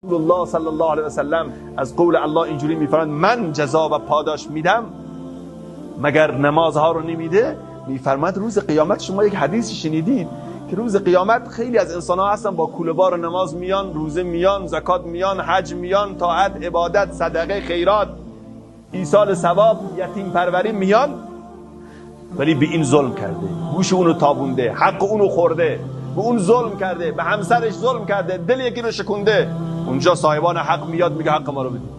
رسول الله صلی الله علیه و سلم از قول الله اینجوری میفرماید من جزا و پاداش میدم مگر نمازها رو نمیده. میفرماید روز قیامت، شما یک حدیثی شنیدید که روز قیامت خیلی از انسان‌ها هستن با کوله بار نماز میان، روزه میان، زکات میان، حج میان، طاعت، عبادت، صدقه، خیرات، ایصال ثواب، یتیم پروری میان، ولی به این ظلم کرده، گوش اونو تابونده، حق اونو خورده، به اون ظلم کرده، به همسرش ظلم کرده، دل یکی رو شکنده. اونجا صاحبان حق میاد میگه حق ما رو بدید.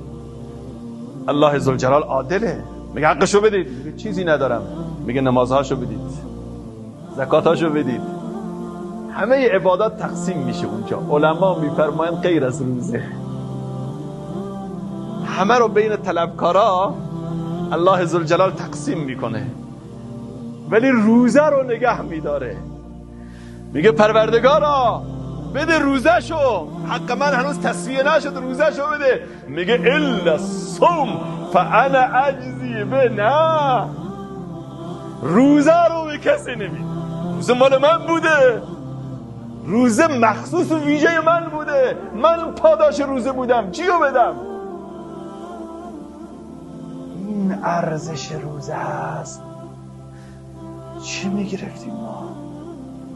الله ذوالجلال عادله، میگه حقشو بدید، میگه چیزی ندارم، میگه نمازهاشو بدید، زکاتاشو بدید. همه عبادات تقسیم میشه اونجا. علما میفرمایند غیر از روزه، همه رو بین طلبکارا الله ذوالجلال تقسیم میکنه، ولی روزه رو نگه میداره. میگه پروردگارا بده روزه شو، حق من هنوز تصفیه نشد، روزه شو بده. میگه الا الصوم فانا اجزی به. نه، روزه رو به کسی نمیده، روزه مال من بوده، روزه مخصوص و ویژه من بوده، من پاداش روزه بودم، چیو بدم؟ این ارزش روزه است. چی میگرفتیم ما؟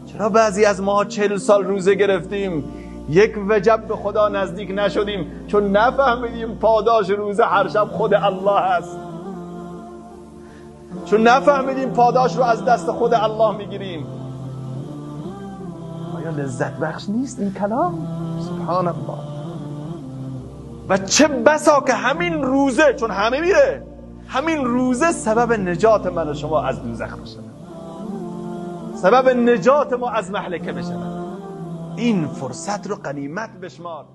چرا بعضی از ما 40 سال روزه گرفتیم، یک وجب به خدا نزدیک نشدیم؟ چون نفهمیدیم پاداش روزه هر شب خود الله است، چون نفهمیدیم پاداش رو از دست خود الله میگیریم. آیا لذت بخش نیست این کلام؟ سبحان الله. و چه بسا که همین روزه، چون همه میره، همین روزه سبب نجات من و شما از دوزخ بشه، سبب نجات ما از مهلکه بشه. این فرصت رو غنیمت بشمار.